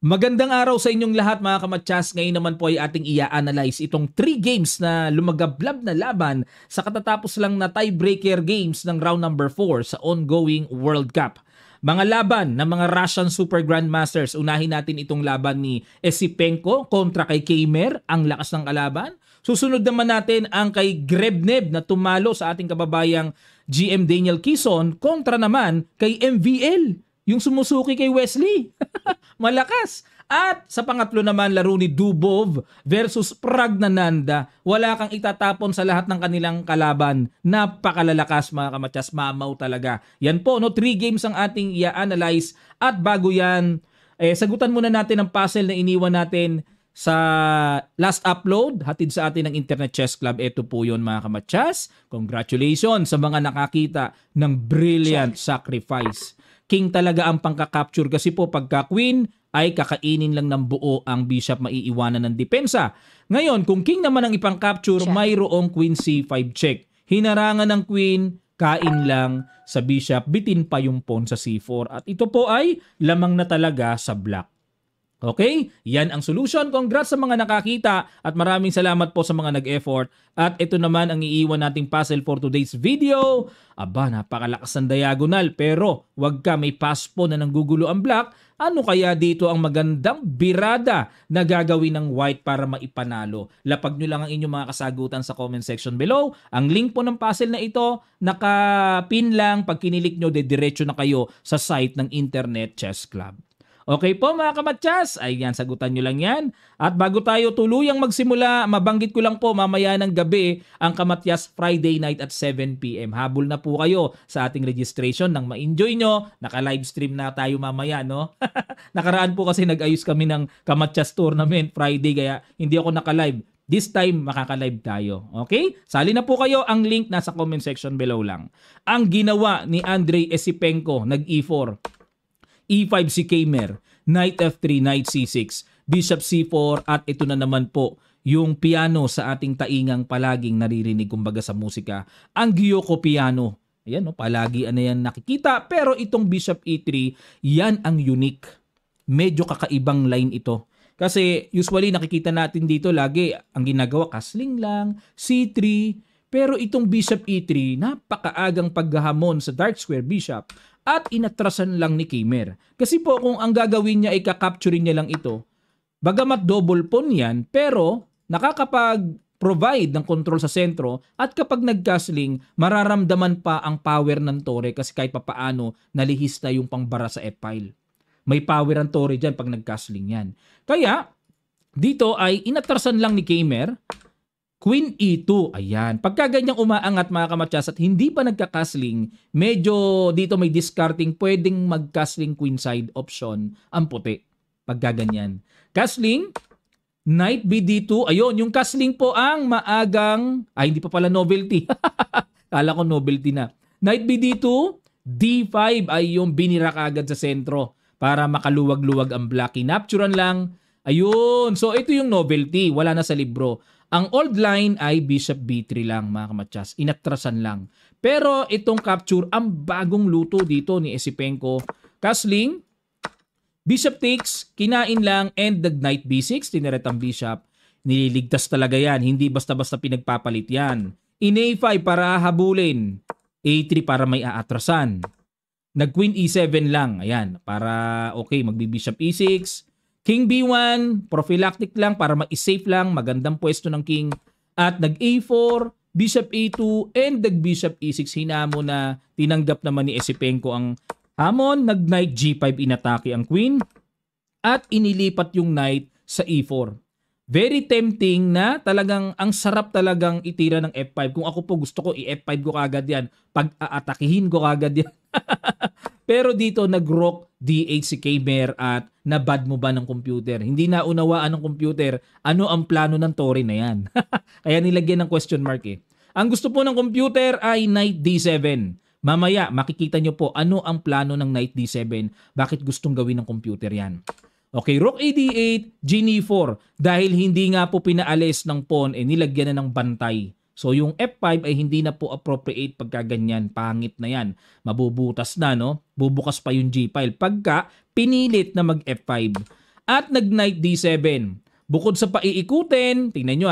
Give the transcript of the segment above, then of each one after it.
Magandang araw sa inyong lahat mga kamatsas. Ngayon naman po ay ating i-analyze itong 3 games na lumagablab na laban sa katatapos lang na tiebreaker games ng round number 4 sa ongoing World Cup. Mga laban ng mga Russian Super Grandmasters. Unahin natin itong laban ni Esipenko kontra kay Keimer, ang lakas ng kalaban. Susunod naman natin ang kay Grebnev na tumalo sa ating kababayang GM Daniel Kison kontra naman kay MVL, yung sumusuki kay Wesley. Malakas. At sa pangatlo naman, laro ni Dubov versus Pragnananda. Wala kang itatapon sa lahat ng kanilang kalaban. Napakalalakas mga kamatsas, mamaw talaga. Yan po, 3 games ang ating i-analyze. At bago yan, sagutan muna natin ang puzzle na iniwan natin sa last upload. Hatid sa atin ng Internet Chess Club. Ito po yun mga kamatsas. Congratulations sa mga nakakita ng brilliant sacrifice. King talaga ang pangka-capture kasi po pagka queen ay kakainin lang ng buo ang bishop, maiiwanan ng depensa. Ngayon, kung king naman ang ipang-capture, mayroong queen c5 check. Hinarangan ng queen, kain lang sa bishop, bitin pa yung pawn sa c4. At ito po ay lamang na talaga sa black. Okay? Yan ang solution. Congrats sa mga nakakita at maraming salamat po sa mga nag-effort. At ito naman ang iiwan nating puzzle for today's video. Aba, napakalakas ng diagonal pero wag ka may pass po na nanggugulo ang black. Ano kaya dito ang magandang birada na gagawin ng white para maipanalo? Lapag nyo lang ang inyong mga kasagutan sa comment section below. Ang link po ng puzzle na ito, nakapin lang. Pag kinilik nyo, dediretso na kayo sa site ng Internet Chess Club. Okay po mga kamatsas, ayan, sagutan nyo lang yan. At bago tayo tuluyang magsimula, mabanggit ko lang po mamaya ng gabi ang Kamatyas Friday night at 7 PM. Habol na po kayo sa ating registration nang ma-enjoy nyo. Naka-livestream na tayo mamaya, no? Nakaraan po kasi nag-ayos kami ng Kamatyas Tournament Friday, kaya hindi ako naka-live. This time, makaka-live tayo. Okay? Sali na po kayo. Ang link nasa comment section below lang. Ang ginawa ni Andrei Esipenko, nag-E4. E5 si Keimer, Knight F3, Knight C6, Bishop C4 at ito na naman po yung piano sa ating taingang palaging naririnig kumbaga sa musika, ang Gyoko piano. Ayan, no, palagi ano yan nakikita pero itong Bishop E3, yan ang unique. Medyo kakaibang line ito. Kasi usually nakikita natin dito lagi ang ginagawa castling lang, C3, pero itong Bishop E3, napakaagang paghahamon sa dark square bishop at inatrasan lang ni Keimer. Kasi po kung ang gagawin niya ay kakapturin niya lang ito, bagamat double pawn yan, pero nakakapag-provide ng control sa sentro at kapag nag-castling, mararamdaman pa ang power ng tore kasi kahit papaano nalihis na yung pangbara sa F-file. May power ang tore dyan pag nag-castling yan. Kaya, dito ay inatrasan lang ni Keimer, Queen E2, ayan. Pagka ganyang umaangat mga kamatsas at hindi pa nagka-castling, medyo dito may discarding, pwedeng mag-castling queenside option ang puti. Pagka ganyan. Castling, Knight BD2, ayun, yung castling po ang maagang, hindi pa pala novelty. Kala ko novelty na. Knight BD2, D5 ay yung binirak agad sa sentro para makaluwag-luwag ang black. Kinapturan lang. Ayun, so ito yung novelty, wala na sa libro. Ang old line ay Bishop B3 lang mga kamatsas. Inatrasan lang. Pero itong capture, ang bagong luto dito ni Esipenko. Castling, Bishop takes, kinain lang, and the Knight B6, tineret ang Bishop. Nililigtas talaga yan. Hindi basta-basta pinagpapalit yan. In A5 para habulin. A3 para may aatrasan. Nag-Queen E7 lang. Ayan, para okay, magbi-Bishop E6. King B1, prophylactic lang para ma-safe lang, magandang pwesto ng king. At nag-A4, Bishop A2, and nag-Bishop E6. Hinamon na tinanggap naman ni Esipenko ang hamon. Nag-Knight G5, inatake ang queen. At inilipat yung knight sa E4. Very tempting na talagang, ang sarap talagang itira ng F5. Kung ako po gusto ko, i-F5 ko kagad yan. Pag-aatakihin ko kagad yan. Pero dito nag-rock D8 si Keimer at nabad mo ba ng computer? Hindi na unawaan ng computer ano ang plano ng tore na yan. Kaya nilagyan ng question mark eh. Ang gusto po ng computer ay Knight D7. Mamaya makikita nyo po ano ang plano ng Knight D7. Bakit gustong gawin ng computer yan. Okay, Rook AD8, Gn4. Dahil hindi nga po pinaalis ng pawn, nilagyan na ng bantay. So yung F5 ay hindi na po appropriate pagka ganyan. Pangit na yan. Mabubutas na, no? Bubukas pa yung G file. Pagka pinilit na mag F5. At nag-knight D7. Bukod sa paiikutin, tingnan nyo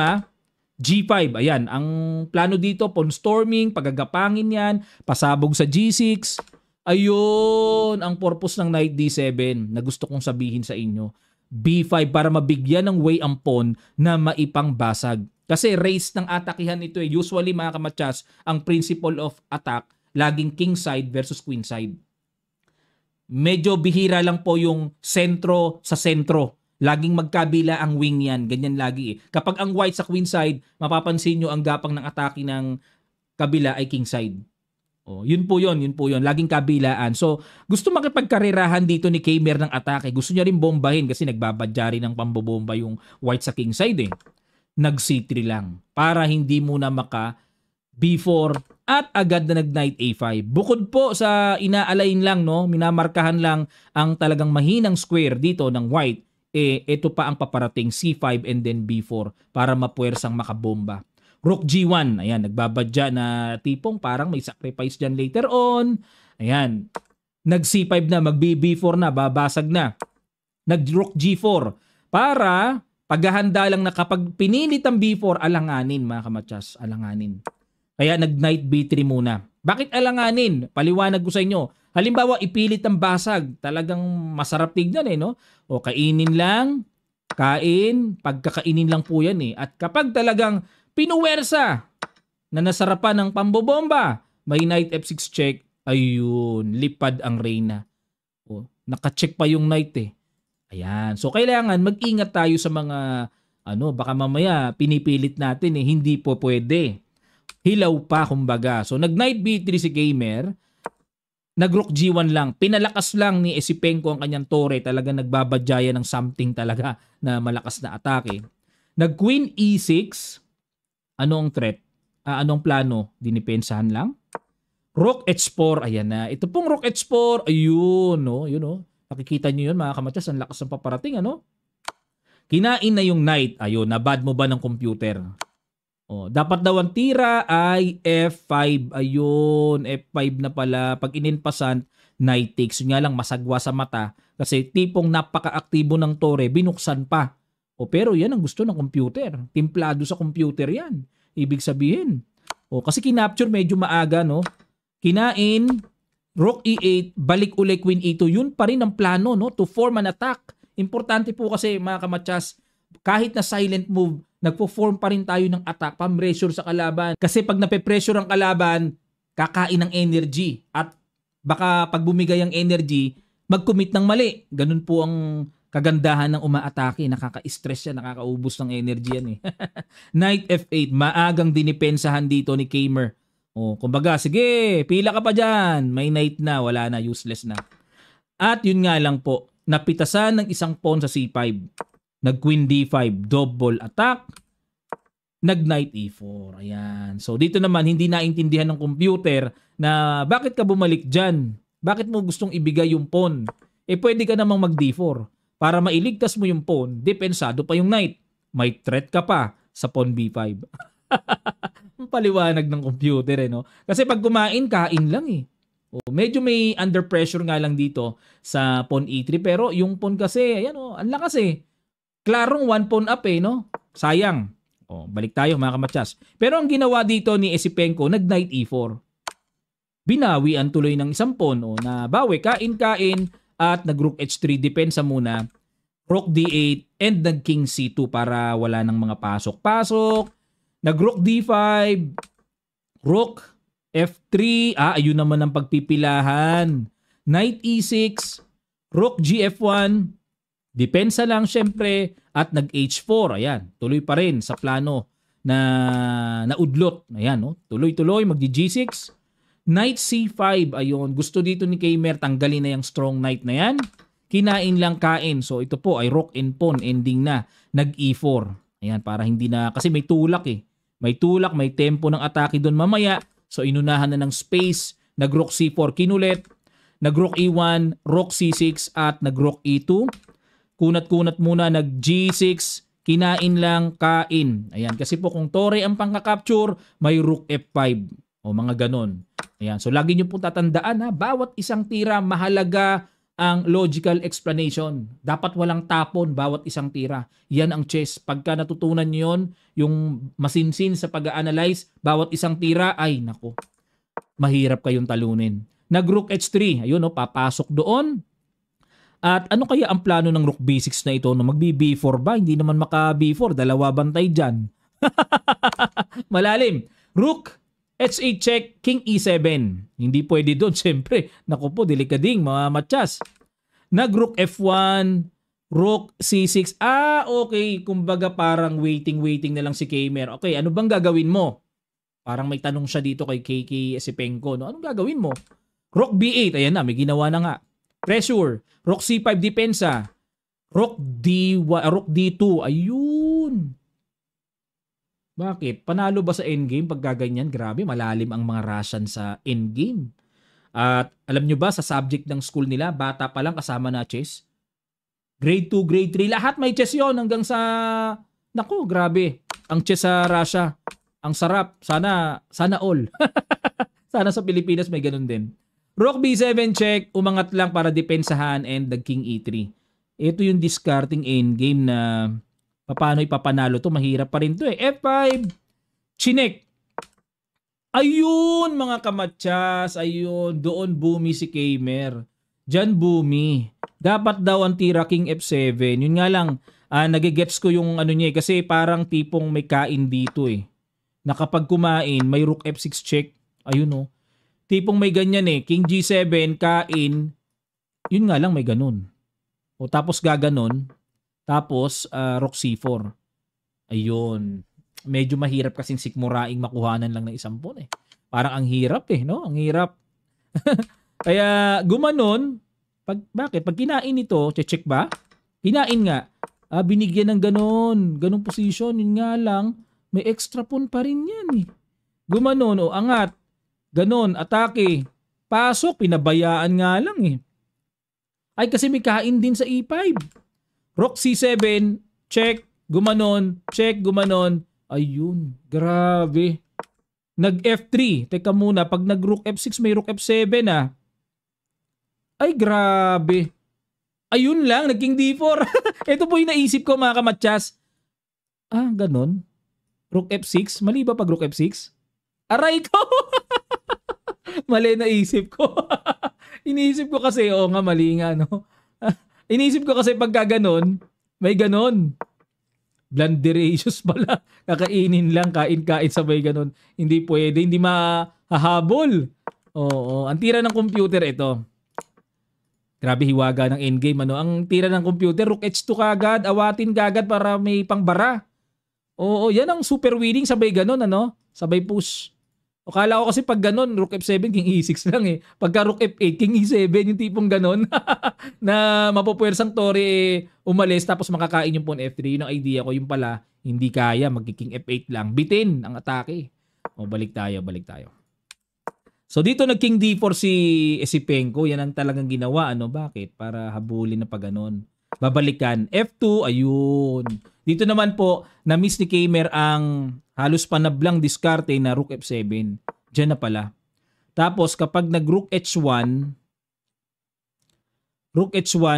G5, ayan, ang plano dito, pawn storming, pagagapangin yan, pasabog sa G6. Ayun, ang purpose ng knight D7 na gusto kong sabihin sa inyo. B5 para mabigyan ng way ang pawn na maipangbasag. Kasi race ng atakihan ito Usually mga kamatsas, ang principle of attack, laging king side versus queen side. Medyo bihira lang po yung sentro sa sentro. Laging magkabila ang wing yan. Ganyan lagi Kapag ang white sa queen side, mapapansin nyo ang gapang ng atake ng kabila ay king side. Yun po yun. Laging kabilaan. So, gusto makipagkarerahan dito ni Kmer ng atake. Gusto niya rin bombahin kasi nagbabadya rin ng pambobomba yung white sa king side Nag C3 lang. Para hindi muna maka B4 at agad na nag-knight A5. Bukod po sa ina-align lang, minamarkahan lang ang talagang mahinang square dito ng white, ito pa ang paparating C5 and then B4 para mapuwersang makabomba. Rook G1, ayan, nagbabadya na tipong parang may sacrifice dyan later on. Ayan, nag C5 na, mag B4 na, babasag na. Nag Rook G4 para paghahanda lang na kapag pinilit ang B4, alanganin mga kamatsas, alanganin. Kaya nag-knight B3 muna. Bakit alanganin? Paliwanag ko sa inyo. Halimbawa, ipilit ang basag. Talagang masarap tignan O kainin lang, kain, pagkakainin lang po yan At kapag talagang pinuwersa na nasarapan ng pambobomba, may knight F6 check, ayun, lipad ang reyna. Naka-check pa yung knight Ayan. So kailangan mag-ingat tayo sa mga baka mamaya pinipilit natin hindi po pwede. Hilaw pa kumbaga. So nag-knight B3 si Kmer, nag-rook G1 lang. Pinalakas lang ni Esipenko ang kanyang tore. Talaga nagbabadjaya ng something talaga na malakas na atake. Nag-queen E6. Ano ang threat? Anong plano? Dinipensahan lang? Rook H4. Ayan na. Ito pong Rook H4. Ayun. Nakikita nyo yun mga kamatsas. Ang lakas ng paparating. Kinain na yung knight. Ayun. Nabad mo ba ng computer? Dapat daw ang tira ay F5. Ayun, F5 na pala. Pag ininpasan, knight takes. Yun nga lang, masagwa sa mata. Kasi tipong napaka-aktibo ng tore, binuksan pa. Pero yan ang gusto ng computer. Timplado sa computer yan. Ibig sabihin. Kasi kinapture medyo maaga, Kinain, Rook E8, balik uli Queen E2. Yun pa rin ang plano, to form an attack. Importante po kasi mga kamatsas, kahit na silent move, nagpo-form pa rin tayo ng attack, pang-pressure sa kalaban. Kasi pag nape-pressure ang kalaban, kakain ng energy. At baka pag bumigay ang energy, mag-commit ng mali. Ganun po ang kagandahan ng umaatake. Nakaka-stress yan, nakakaubos ng energy yan Knight F8, maagang dinipensahan dito ni Kmer. Kumbaga, sige, pila ka pa dyan. May knight na, wala na, useless na. At yun nga lang po, napitasan ng isang pawn sa C5. Nag-queen D5, double attack. Nag-knight E4. Ayan. So dito naman, hindi naintindihan ng computer na bakit ka bumalik dyan? Bakit mo gustong ibigay yung pawn? Pwede ka namang mag-D4. Para mailigtas mo yung pawn, depensado pa yung knight. May threat ka pa sa pawn B5. Paliwanag ng computer Kasi pag kumain, kain lang medyo may under pressure nga lang dito sa pawn E3. Pero yung pawn kasi, ayan ang lakas Klarong one pawn up Sayang. Balik tayo mga kamatsas. Pero ang ginawa dito ni Esipenko, nag-knight E4. Binawian tuloy ng isang pawn na bawi, kain-kain at nag-rook H3, depensa muna. Rook D8 and nag-king C2 para wala ng mga pasok-pasok. Nag-rook D5. Rook F3. Ayun naman ang pagpipilahan. Knight E6. Rook GF1. Depensa lang syempre at nag-H4. Ayan, tuloy pa rin sa plano na naudlot. Ayan, tuloy-tuloy, mag-G6. Knight C5. Ayun, gusto dito ni Kmer tanggalin na yung strong knight na yan. Kinain lang kain. So ito po ay rook and pawn. Ending na. Nag-E4. Ayan, para hindi na, kasi may tulak May tulak, may tempo ng atake doon mamaya. So inunahan na ng space. Nag-rook C4, kinulit. Nag-rook E1, rook C6 at nag-rook E2. Kunat-kunat muna, nag-G6, kinain lang, kain. Ayan, kasi po kung tore ang pangka-capture, may rook F5. Mga ganon. Ayan, so lagi nyo po tatandaan bawat isang tira mahalaga ang logical explanation. Dapat walang tapon bawat isang tira. Yan ang chess. Pagka natutunan nyo yun, yung masinsin sa pag-analyze, bawat isang tira, ay nako, mahirap kayong talunin. Nag-rook h3. Ayun, papasok doon. At ano kaya ang plano ng rook b6 na ito? No, magbi-b4 ba? Hindi naman maka-b4. Dalawa bantay dyan. Malalim. Rook h8 check, king e7. Hindi pwede doon, syempre. Naku po, delikading mga matchas. Nag-rook f1, rook c6. Okay. Kumbaga parang waiting na lang si Kmer. Okay, ano bang gagawin mo? Parang may tanong siya dito kay KK Esipenko. No? Anong gagawin mo? Rook b8. Ayan na, may ginawa na nga. Pressure. Rook c5 depensa. Rook d2. Ayun. Bakit? Panalo ba sa endgame pag gaganyan? Grabe, malalim ang mga Russian sa endgame. At alam nyo ba, sa subject ng school nila, bata pa lang kasama na chess. Grade 2, grade 3, lahat may chess yon hanggang sa... Naku, grabe. Ang chess sa Russia, ang sarap. Sana all. Sana sa Pilipinas may ganun din. Rook b7 check, umangat lang para depensahan and nag-king e3. Ito yung discarding endgame na... Paano ipapanalo to? Mahirap pa rin to eh. F5. Chinek. Ayun mga kamatsas. Ayun. Doon bumi si Kmer. Diyan bumi. Dapat daw ang tira king F7. Yun nga lang. Nagigets ko yung ano niya eh. Kasi parang tipong may kain dito eh. Na kapag kumain, may rook F6 check. Ayun oh. Tipong may ganyan eh. King G7, kain. Yun nga lang may ganun. O tapos gaganon. Tapos, rook c4. Ayun. Medyo mahirap kasing sikmuraing makuhanan lang ng isang pawn eh. Parang ang hirap eh, no? Ang hirap. Kaya gumanon, bakit? Pag kinain ito, check ba? Kinain nga. Binigyan ng ganong position. Yun nga lang, may extra pawn pa rin yan eh. Gumanon, angat. Ganon, atake. Pasok, pinabayaan nga lang eh. Ay, kasi may kain din sa e5. Rook c7, check, gumanon, check, gumanon. Ayun, grabe. Nag f3. Teka muna, pag nag rook f6 may rook f7 ah. Ay, grabe. Ayun lang, naging d4. Ito po yung naisip ko mga kamatsas. Ganon. Rook f6, mali ba pag rook f6? Aray ko! Mali naisip ko. Iniisip ko kasi, nga mali nga no. Iniisip ko kasi pag gaganon, may ganon. Blunderacious pala. Kakainin lang, kain-kain sabay ganon. Hindi pwede, hindi mahahabol. Oo, ang tira ng computer ito. Grabe hiwaga ng endgame. Ang tira ng computer, rook h2 kagad, awatin kagad para may pangbara. Oo, yan ang super winning, sabay ganon, sabay push. O kala ko kasi pag ganon, rook f7, king e6 lang eh. Pagka rook f8, king e7, yung tipong ganon na mapupwersang tore umalis tapos makakain yung pawn f3. Yun ang idea ko. Yung pala, hindi kaya, magki-king f8 lang. Bitin ang atake. O balik tayo. So dito nag-king d4 si Esipenko. Yan ang talagang ginawa. Bakit? Para habulin na pag ganon. Babalikan. F2, ayun. Dito naman po, na-miss ni Kmer ang halos panablang diskarte na rook f7. Diyan na pala. Tapos kapag nag-rook h1,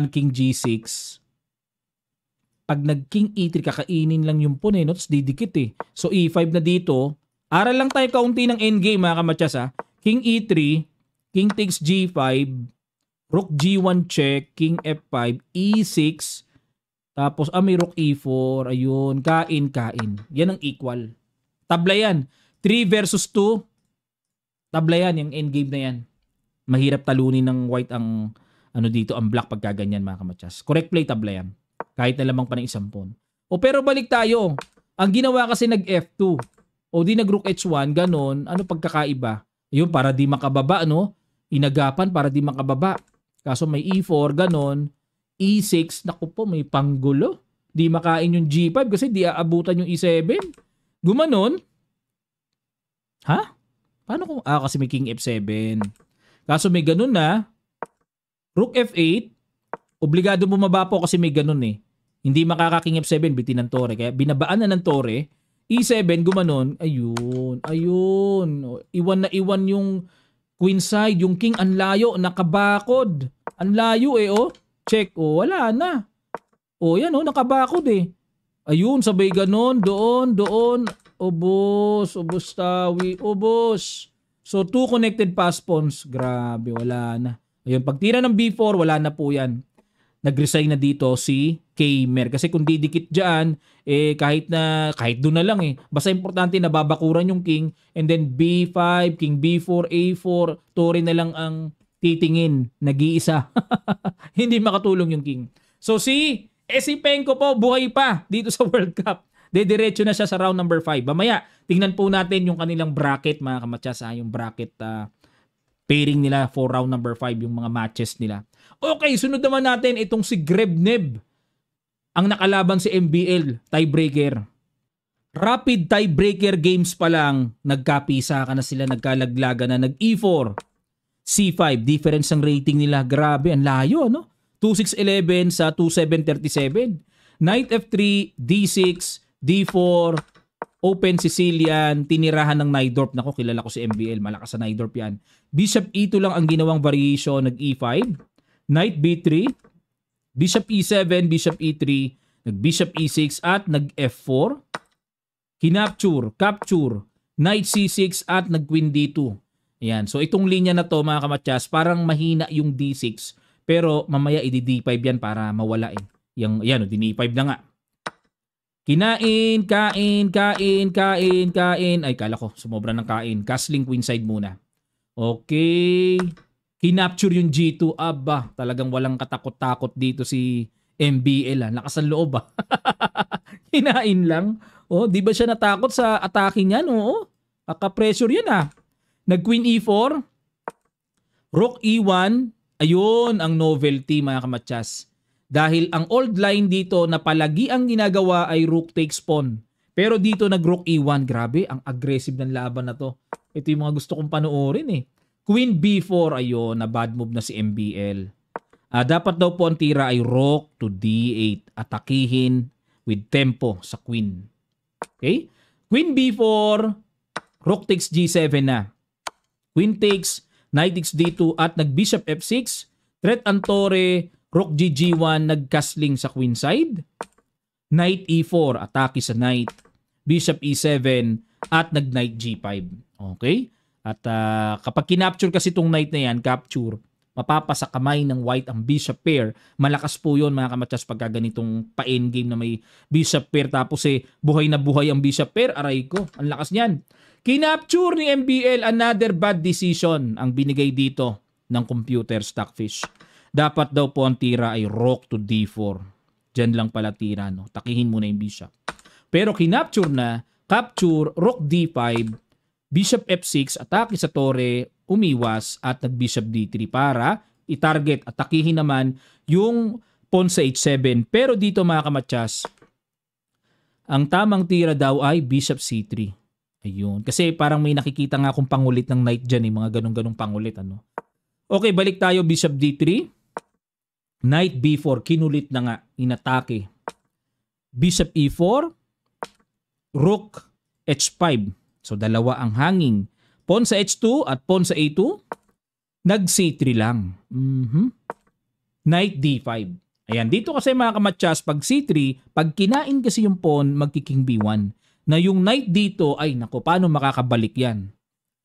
king g6, pag nag-king e3, kakainin lang yung pawn tapos didikit eh. So e5 na dito. Aral lang tayo kaunti ng endgame mga kamatsas ha. King e3, king takes g5, rook g1 check, king f5, e6, tapos may rook e4, ayun, kain. Yan ang equal. Tabla yan. 3 versus 2, tabla yan, yung endgame na yan. Mahirap talunin ng white ang dito, ang black pagkaganyan mga kamatsas. Correct play, tabla yan. Kahit na lamang pa ng isang pawn. Pero balik tayo. Ang ginawa kasi nag f2. Di nag rook h1, ganon. Ano pagkakaiba? Yun, para di makababa, Inagapan para di makababa. Kaso may e4, ganon. E6, naku po, may panggulo. Di makain yung G5 kasi di aabutan yung E7. Gumanon. Ha? Paano kung... kasi may King F7. Kaso may ganun na. Rook F8. Obligado bumaba po kasi may ganun eh. Hindi makaka-King F7, bitin ng tore. Kaya binabaan na ng tore. E7, gumanon. Ayun. Iwan na iwan yung queen side. Yung king, ang layo, nakabakod. Ang layo eh, oh. Check, oh, wala na. Oh, yan, oh, nakabakod eh. Ayun, sabay ganon, doon. Ubos, tawi, ubos. So, 2 connected pass pawns. Grabe, wala na. Ayun, pagtira ng B4, wala na po yan. Nag-resign na dito si Kmer. Kasi kung didikit dyan, kahit doon na lang eh. Basta importante na babakuran yung king. And then B5, king B4, A4, tore na lang ang titingin. Nag-iisa. Hindi makatulong yung king. So si Esipenko po, buhay pa dito sa World Cup. Diretso na siya sa round number 5. Mamaya, tingnan po natin yung kanilang bracket, mga kamatsas. Yung bracket pairing nila for round number 5, yung mga matches nila. Okay, sunod naman natin itong si Grebnev. Ang nakalaban si MBL, tiebreaker. Rapid tiebreaker games pa lang, nagkapisa ka na sila, nagkalaglaga na, nag-E4, C5, difference ng rating nila, grabe, ang layo, no? 2-6-11 sa 2-7-37. Knight F3, D6, D4, Open Sicilian, tinirahan ng Najdorf. Nako, kilala ko si MBL, malakas sa Najdorf yan. Bishop E2 lang ang ginawang variation, nag-E5. Knight B3, Bishop E7, Bishop E3, nag-Bishop E6 at nag-F4. Capture, Knight C6 at nag-Queen D2. Ayan. So itong linya na to, mga kamatyas, parang mahina yung D6. Pero mamaya i-D5 yan para mawala eh. Yan, D5 na nga. Kain. Ay, kala ko, sumobra ng kain. Castling queenside muna. Okay. Kinapture yung G2. Aba, talagang walang katakot-takot dito si MBL. Lakas ang loob ah. Hinain lang. Oh, di ba siya natakot sa atake niyan? Oo. Aka-pressure yan ah. Nag-Queen E4. Rook E1. Ayun ang novelty, mga kamatsas. Dahil ang old line dito na palagi ang ginagawa ay rook takes pawn. Pero dito nag-rook E1. Grabe, ang aggressive ng laban na to. Ito yung mga gusto kong panoorin eh. Queen B4, ayun, na bad move na si MBL. Dapat daw po ang tira ay rook to D8. Atakihin with tempo sa queen. Okay? Queen B4, rook takes G7 na. Queen takes, knight takes D2 at nag-bishop F6. Threat ang tore, rook G1, nag-castling sa queen side. Knight E4, atake sa knight. Bishop E7 at nag-knight G5. Okay? At kapag kinapture kasi itong knight na yan, capture, mapapasa kamay ng white ang bishop pair. Malakas po yun, mga kamatsas, pagka ganitong pa-endgame na may bishop pair. Tapos buhay na buhay ang bishop pair. Aray ko, ang lakas niyan. Kinapture ni MBL, another bad decision ang binigay dito ng computer, Stockfish. Dapat daw po ang tira ay rook to D4. Diyan lang pala tira, no? Takihin muna yung bishop. Pero kinapture na, capture, rook D5, Bishop F6, atake sa tore, umiwas at nag-Bishop D3 para i-target, atakihin naman yung pawn sa H7. Pero dito, mga kamatsas, ang tamang tira daw ay Bishop C3. Ayun. Kasi parang may nakikita nga akong pangulit ng knight dyan, mga ganong-ganong pangulit. Ano? Okay, balik tayo. Bishop D3. Knight B4, kinulit na nga, inatake. Bishop E4, Rook H5. So, dalawa ang hanging. Pawn sa H2 at pawn sa A2. Nag-C3 lang. Knight D5. Ayan, dito kasi, mga kamatsas, pag C3, pag kinain kasi yung pawn, magki-King B1. Na yung knight dito, ay nako, paano makakabalik yan?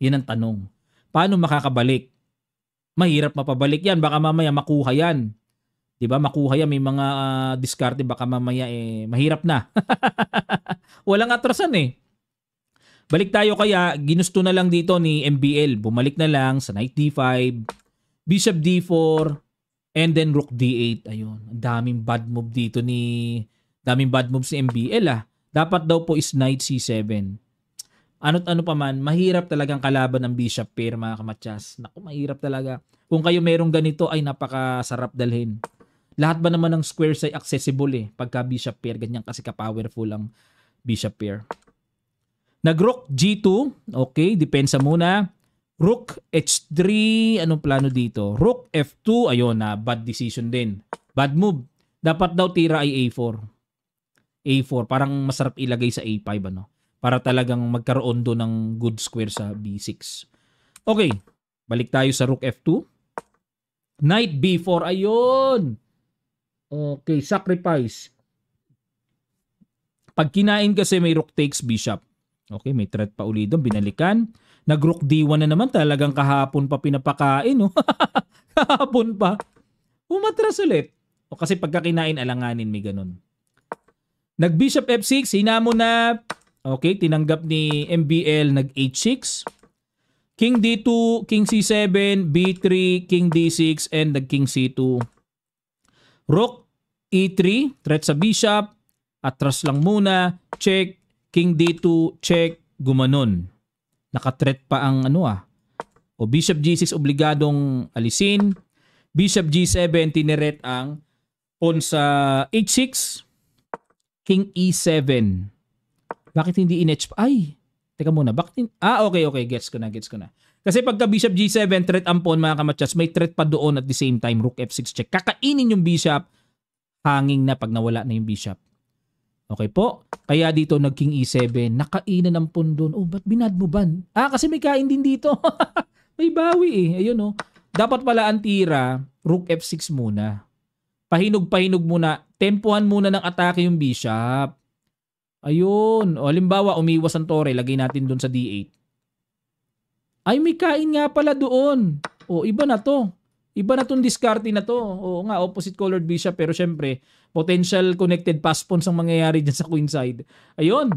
Yan ang tanong. Paano makakabalik? Mahirap mapabalik yan. Baka mamaya makuha yan. Diba? Makuha yan. May mga diskarte. Baka mamaya mahirap na. Walang atrasan eh. Balik tayo kaya, ginusto na lang dito ni MBL. Bumalik na lang sa knight D5, Bishop D4, and then Rook D8. Ayun, ang daming bad move dito daming bad moves ni MBL ah. Dapat daw po is knight C7. Ano't ano pa man, mahirap talagang kalaban ng Bishop pair, mga kamatsas. Naku, mahirap talaga. Kung kayo merong ganito, ay napakasarap dalhin. Lahat ba naman ng squares ay accessible eh, pagka Bishop pair, ganyan kasi ka-powerful ang Bishop pair. Nag-Rook G2. Okay, depensa muna. Rook H3. Anong plano dito? Rook F2. Ayun na, bad decision din. Bad move. Dapat daw tira ay A4. A4. Parang masarap ilagay sa A5. Ano? Para talagang magkaroon doon ng good square sa B6. Okay. Balik tayo sa Rook F2. Knight B4, ayun. Okay, sacrifice. Pag kinain kasi may rook takes bishop. Okay, may threat pa uli doon, binalikan. Nag-rook D1 na naman, talagang kahapon pa pinapakain. No? Kahapon pa. Umatras ulit. O kasi pagka kinain, alanganin, may ganun. Nag-bishop F6, hinamon na. Okay, tinanggap ni MBL, nag-H6. King D2, King C7, B3, King D6, and nag-King C2. Rook E3, threat sa bishop. Atras lang muna, check, King D2, check, gumanon. Naka-threat pa ang O Bishop G6 obligadong alisin. Bishop G7 tineret ang pawn sa H6. King E7. Bakit hindi in-H? Ay, teka muna. Bakit okay. Gets ko na. Kasi pagka Bishop G7, threat ang pawn mga kamatsas, may threat pa doon at the same time. Rook F6 check. Kakainin yung bishop. Hanging na pag nawala na yung bishop. Okay po. Kaya dito nag-King E7. Nakainan ang pawn doon. Oh, ba't binad mo ban? Kasi may kain din dito. May bawi eh. Ayun Dapat pala ang tira, Rook F6 muna. Pahinog muna. Tempuhan muna ng atake yung bishop. Ayun. O, halimbawa, umiwas ang tore. Lagay natin doon sa D8. Ay, may kain nga pala doon. O, iba na to. Iba na tong diskarte na to. Oo nga, opposite colored bishop. Pero syempre, potential connected pass pawns ang mangyayari dyan sa queen side. Ayun.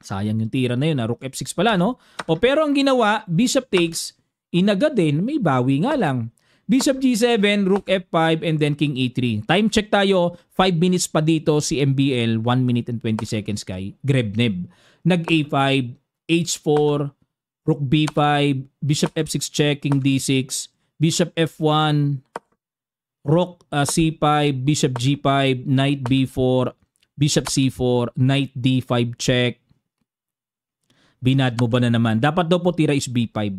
Sayang yung tira na yun. Rook F6 pala, no? O, pero ang ginawa, bishop takes, inagad din. May bawi nga lang. Bishop G7, Rook F5, and then King E3. Time check tayo. 5 minutes pa dito si MBL. 1 minute and 20 seconds kay Grebnev. Nag-A5, H4, Rook B5, Bishop F6 check, King D6, Bishop F1, Rook C5, Bishop G5, Knight B4, Bishop C4, Knight D5 check. Binad mo ba na naman? Dapat daw po tira is B5.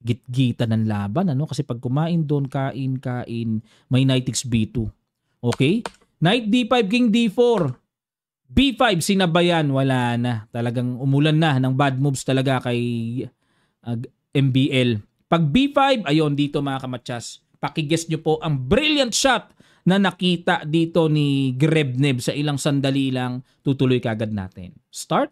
Gitgita ng laban, Kasi pag kumain doon, kain, may Knight X B2. Okay? Knight D5, King D4. B5, sinabayan, wala na. Talagang umulan na ng bad moves talaga kay MBL. Pag B5, ayun dito mga kamatsas, pakiguess nyo po ang brilliant shot na nakita dito ni Grebnev sa ilang sandali lang. Tutuloy kagad natin. Start.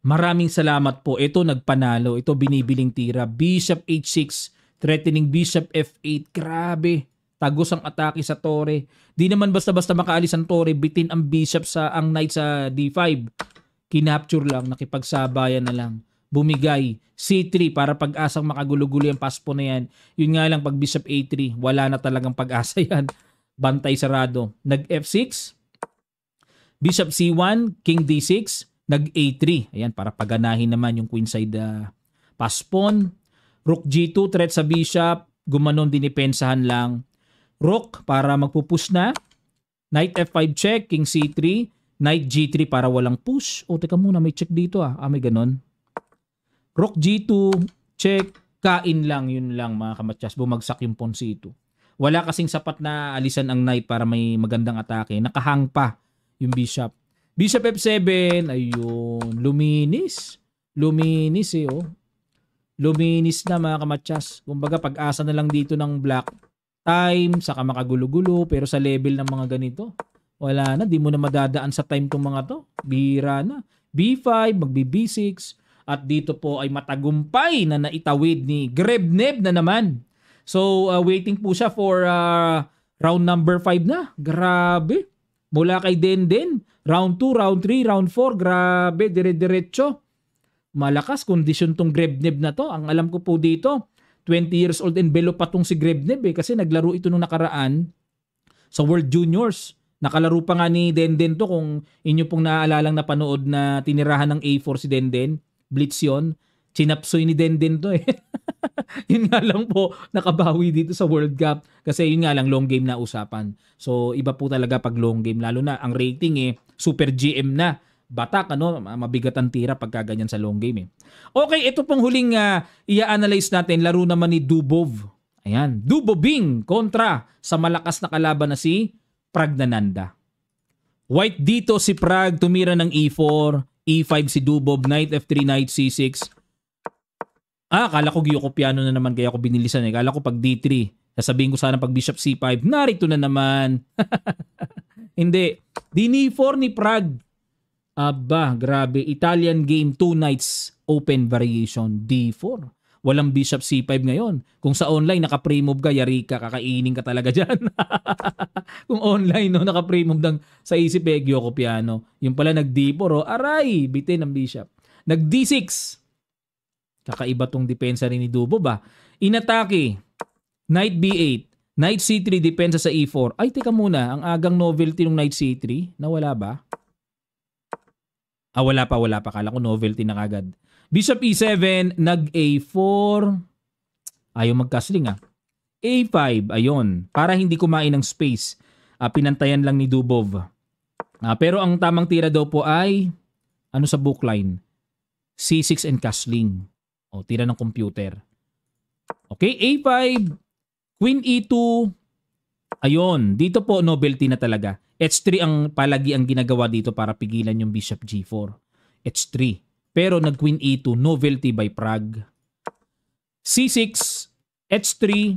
Maraming salamat po. Ito nagpanalo. Ito binibiling tira. Bishop H6, threatening Bishop F8. Grabe. Tagos ang atake sa tore. Di naman basta-basta makaalis ang tore. Bitin ang bishop sa ang knight sa D5. Kinapture lang. Nakipagsabayan na lang. Bumigay. C3 para pag-asang makagulo-gulo yung paspo na yan. Yun nga lang pag Bishop A3. Wala na talagang pag-asa yan. Bantay sarado. Nag-F6. Bishop C1. King D6. Nag-A3. Ayan, para paganahin naman yung queenside pass pawn. Rook G2, threat sa bishop. Gumanon, dinipensahan lang. Rook para magpupush na. Knight F5 check, King C3. Knight G3 para walang push. O, teka muna, may check dito may ganon. Rook G2, check. Kain lang, yun lang mga kamatsas. Bumagsak yung pawn C2. Wala kasing sapat na alisan ang knight para may magandang atake. Nakahang pa yung bishop. Bishop F7, ayun, luminis. Luminis Luminis na mga kamatsas. Kumbaga pag-asa na lang dito ng black. Time, saka makagulo-gulo, pero sa level ng mga ganito, wala na, di mo na madadaan sa time tong mga to. Bihira na. B5, magbi-B6, at dito po ay matagumpay na naitawid ni Grebnev na naman. So, waiting po siya for round number 5 na. Grabe. Mula kay Denden. Round 2, round 3, round 4, grabe, dire-diretso. Malakas kondisyon tong Grebnev na to. Ang alam ko po dito, 20 years old and below pa tong si Grebnev kasi naglaro ito nung nakaraan sa World Juniors. Nakalaro pa nga ni Denden to kung inyo pong naaalala napanood na tinirahan ng A4 si Denden. Blitz yun. Chinapsoy ni Denden to Yun nga lang po, nakabawi dito sa World Cup kasi yun nga lang long game na usapan. So iba po talaga pag long game, lalo na ang rating super GM na. Batak mabigat ang tira pagka ganyan sa long game Okay, ito pong huling i-analyze natin, laro naman ni Dubov. Ayan, Duboving kontra sa malakas na kalaban na si Pragnananda. White dito si Prague, tumira ng E4, E5 si Dubov, Knight F3, Knight C6. Akala ko Gyokopiano na naman kaya ako binilisan eh. Akala ko pag D3. Sasabihin ko sana pag Bishop C5, narito na naman. Hindi. D4 ni Prague. Aba, grabe. Italian game, 2 knights, open variation, D4. Walang Bishop C5 ngayon. Kung sa online, naka-pre-move ka, yari ka, kakainin ka talaga dyan. Kung online, no, naka-pre-move ng sa isip eh, Gyokopiano. Yung pala nag-D4, oh, aray, bitin ang Bishop. Nag-D6. Kakaiba tong depensa rin ni Dubo ba? Inatake, Knight B8, Knight C3, depensa sa E4. Ay, teka muna, ang agang novelty ng Knight C3, nawala ba? Wala pa. Kala ko novelty na kagad. Bishop E7, nag-A4. Ayaw mag-castling A5, ayun. Para hindi kumain ng space. Pinantayan lang ni Dubov. Pero ang tamang tira daw po ay, ano sa bookline? C6 and castling. O, tira ng computer. Okay, A5, Queen E2. Ayun, dito po novelty na talaga. H3 ang palagi ang ginagawa dito para pigilan yung Bishop G4. H3. Pero nag-Queen E2, novelty by Prague. C6, H3,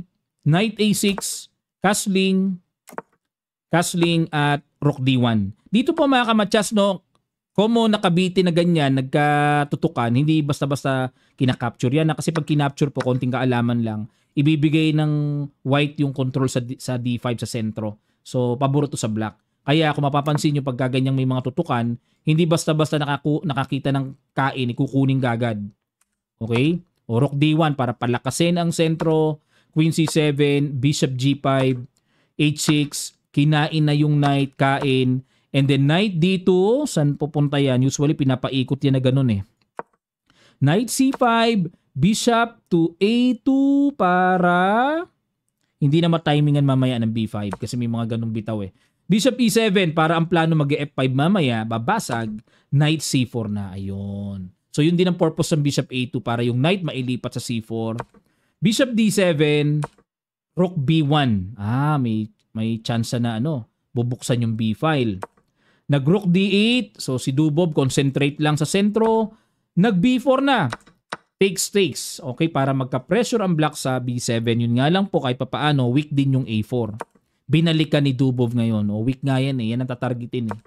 Knight A6, castling at Rook D1. Dito po mga kamatsas, no, como nakabiti na ganyan, nagkatutukan, hindi basta-basta kinakapture yan. Kasi pag kinapture po, konting kaalaman lang, ibibigay ng white yung control sa D5 sa sentro. So, pabor to sa black. Kaya kung mapapansin nyo pag gaganyang may mga tutukan, hindi basta-basta nakakita ng kain, ikukunin gagad. Okay? O Rook D1 para palakasin ang sentro, Queen C7, Bishop G5, H6, kinain na yung knight, kain, and then Knight D2, saan pupunta yan? Usually pinapaikot yan na ganun eh. Knight C5, Bishop to A2 para hindi na matimingan mamaya ng B5 kasi may mga ganung bitaw eh. Bishop E7 para ang plano mag-F5 mamaya, babasag, Knight C4 na. Ayun. So yun din ang purpose ng Bishop A2 para yung Knight mailipat sa C4. Bishop D7, Rook B1. May chance na bubuksan yung B file. Nag-Rook D8, so si Dubov concentrate lang sa sentro. Nag-B4 na. Takes. Okay, para magka-pressure ang black sa B7. Yun nga lang po kahit papaano, weak din yung A4. Binalikan ni Dubov ngayon. Weak nga yan eh. Yan ang tatargetin eh.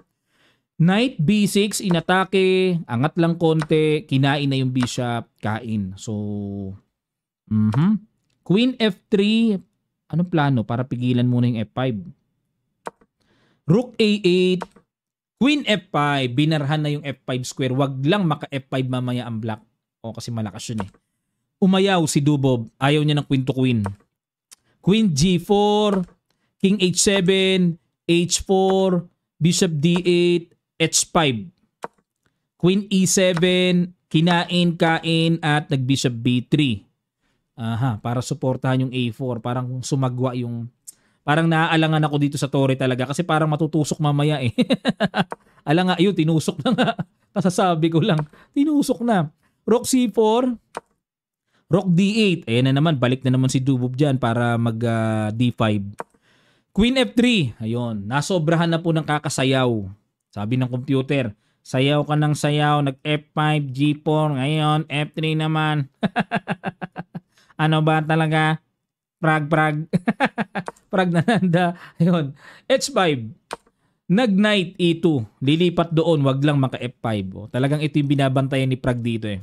Knight B6, inatake, angat lang konti, kinain na yung bishop, kain. So, Queen F3, anong plano? Para pigilan muna yung F5. Rook A8, Queen F5, binarhan na yung F5 square. Wag lang maka-F5 mamaya ang black. Kasi malakas yun eh. Umayaw si Dubov. Ayaw niya ng queen to queen. Queen G4, King H7, H4, Bishop D8, H5. Queen E7, kinain, kain, at nag-Bishop B3. Para suportahan yung A4. Parang sumagwa yung... Parang naaalangan ako dito sa Torre talaga kasi parang matutusok mamaya eh. Alang nga, yun, tinusok na nga. Kasasabi ko lang, tinusok na. Rook C4, Rook D8. Ayan na naman, balik na naman si Dubov dyan para mag D5. Queen F3. Ayun, nasobrahan na po ng kakasayaw. Sabi ng computer, sayaw ka ng sayaw, nag F5, G4, ngayon F3 naman. Ano ba talaga? Prag. Prag na nanda. Ayun. H5. Nag-Knight E2. Lilipat doon, wag lang maka F5. Talagang ito yung binabantayan ni Prag dito eh.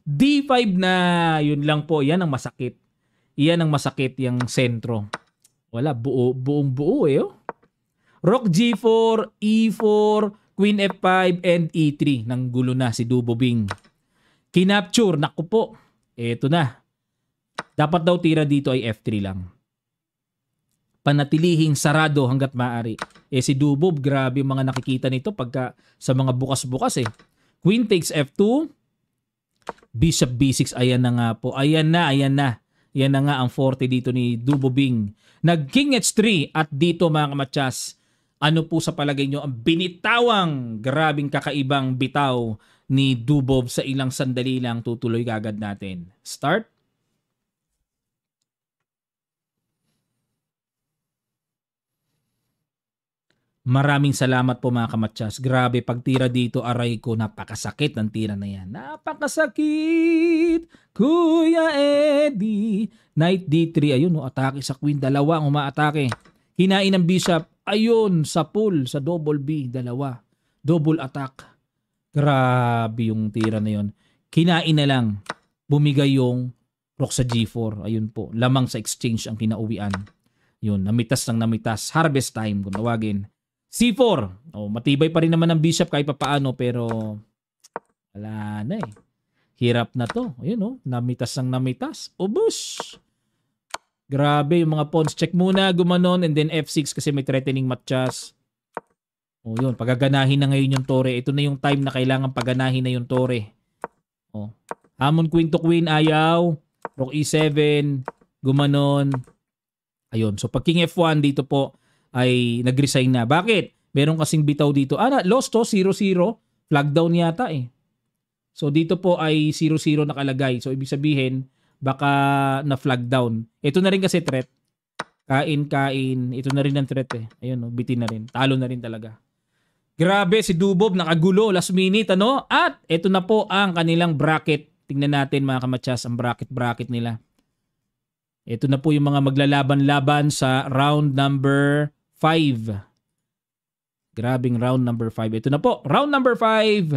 D5 na, yun lang po. Yan ang masakit. Yan ang masakit, yung sentro. Wala, buong buo eh. Rook G4, E4, Queen F5, and E3. Nang gulo na si Duboving. Kinapture, naku po. Eto na. Dapat daw tira dito ay F3 lang. Panatilihing sarado hanggat maaari. Si Dubov, grabe yung mga nakikita nito pagka sa mga bukas-bukas eh. Queen takes F2. Bishop B6. Ayan na nga po. Ayan na. Yan na nga ang forte dito ni Duboving. Nag-King H3 at dito mga kamatsas, ano po sa palagay nyo ang binitawang grabing kakaibang bitaw ni Dubov sa ilang sandali lang tutuloy kagad natin. Start. Maraming salamat po mga kamatsas. Grabe, pagtira dito, aray ko, napakasakit ng tira na yan. Napakasakit, Kuya Eddie. Knight D3, ayun, atake sa queen. Dalawa ang umaatake. Hinain ng bishop, ayun, sa pull, sa double B, dalawa. Double attack. Grabe yung tira na yun. Kinain na lang. Bumigay yung rook sa G4. Ayun po, lamang sa exchange ang kinauwian. Yun, namitas lang namitas. Harvest time, kung tawagin. C4. Oh, matibay pa rin naman ang bishop kahit papaano, pero wala na eh. Hirap na to. Ayun oh, namitas ang namitas. Ubus. Grabe yung mga pawns. Check muna, gumanon, and then F6 kasi may threatening matchas. Oh, yun. Pagaganahin na ngayon yung tore. Ito na yung time na kailangan paganahin na yung tore. Oh. Hamon queen to queen, ayaw. Rook E7, gumanon. Ayun. So pag king F1 dito po ay nag-resign na. Bakit? Meron kasing bitaw dito. Lost to, 0-0. Flag down yata eh. So dito po ay 0-0 nakalagay. So ibig sabihin, baka na flag down. Ito na rin kasi threat. Kain. Ito na rin ang threat eh. Ayun, bitin na rin. Talo na rin talaga. Grabe, si Dubob nakagulo last minute, ano? At ito na po ang kanilang bracket. Tingnan natin mga kamatsas, ang bracket nila. Ito na po yung mga maglalaban-laban sa round number 5. Grabing round number 5. Ito na po, round number 5.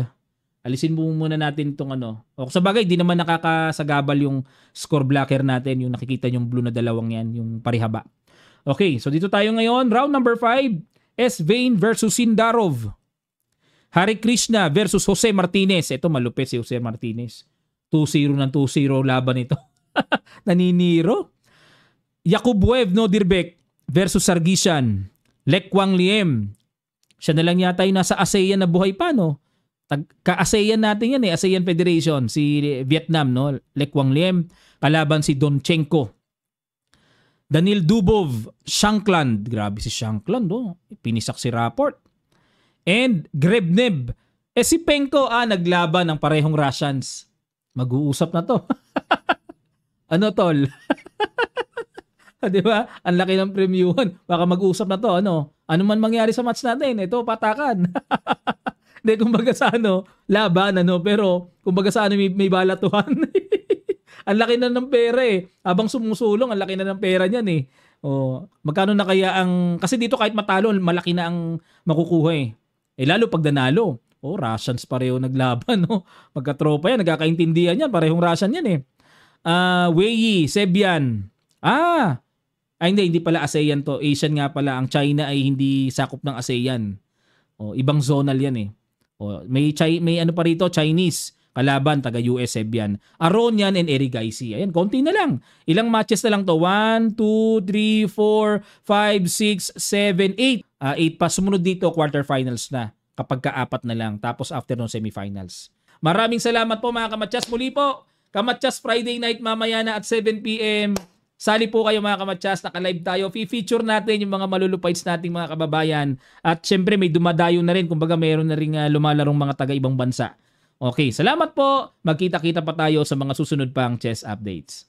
Alisin mo muna natin itong ano. O sa bagay, di naman nakakasagabal yung score blocker natin. Yung nakikita yung blue na dalawang yan, yung parihaba. Okay, so dito tayo ngayon. Round number 5. S. Vane versus Sindarov. Hari Krishna versus Jose Martinez. Ito malupit si Jose Martinez. 2-0 ng 2-0 laban ito. Naniniro. Yakubwev Nodirbek versus Sargisyan. Lek Kwang Liem. Siya na lang yata yung nasa ASEAN na buhay pa, no? Ka-ASEAN natin yan eh. ASEAN Federation. Si Vietnam, no? Lek Kwang Liem. Kalaban si Donchenko. Danil Dubov. Shankland. Grabe si Shankland, no? Pinisak si Rapport. And Grebnev. Si Penko, naglaban ng parehong Russians. Mag-uusap na to. Ano, tol? Di ba? Ang laki ng premiuhan. Baka mag-usap na to. Ano man mangyari sa match natin, ito, patakan. Hindi, kumbaga sa laban, pero kumbaga sa may balatuhan. Ang laki na ng pera eh. Habang sumusulong, ang laki na ng pera niyan eh. Magkano na kaya kasi dito kahit matalo, malaki na ang makukuha eh. Lalo pag nanalo. Russians pareho naglaban, no? Magkatropa yan, nagkakaintindihan yan, parehong Russian yan eh. Wei, Sebian. Hindi pala ASEAN to. Asian nga pala. Ang China ay hindi sakop ng ASEAN. Ibang zonal yan eh. May ano pa rito, Chinese. Kalaban, taga-US Sebian. Aronian and Erigaisi. Ayan, konti na lang. Ilang matches na lang to? 1, 2, 3, 4, 5, 6, 7, 8. 8 pa. Sumunod dito, quarterfinals na. Kapag ka-4 na lang. Tapos after ng semifinals. Maraming salamat po mga kamatsas. Muli po, Kamatsas Friday night mamaya na at 7 p.m. Sali po kayo mga kamatsas, naka-live tayo. Fi-feature natin yung mga malulupites nating mga kababayan. At syempre may dumadayo na rin. Kumbaga mayroon na rin lumalarong mga taga-ibang bansa. Okay, salamat po. Magkita-kita pa tayo sa mga susunod pang chess updates.